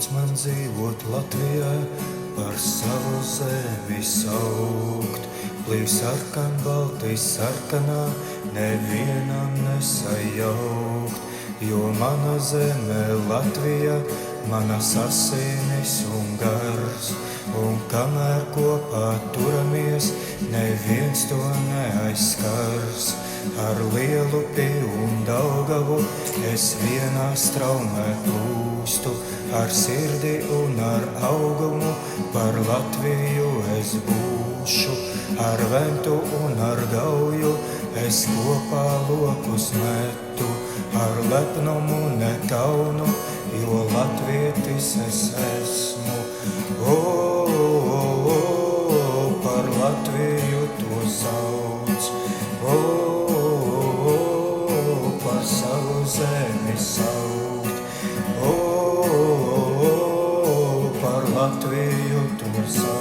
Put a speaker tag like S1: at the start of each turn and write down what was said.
S1: dots man dzīvot Latvijā, par savu zemi saukt. Plīv sarkan, Baltijas sarkanā, nevienam nesajaukt. Jo mana zeme Latvija, manas asinis un gars, un kamēr kopā turamies, neviens to neaizskars. Ar Lielupi un Daugavu es vienā straumē plūstu, ar sirdi un ar augumu par Latviju es būšu. Ar ventu un ar gauju es kopā lokus metu, ar lepnumu ne kaunu, jo latvietis es esmu. Par Latviju to sauc, par savu zemi saukt. Par Latviju to sauc.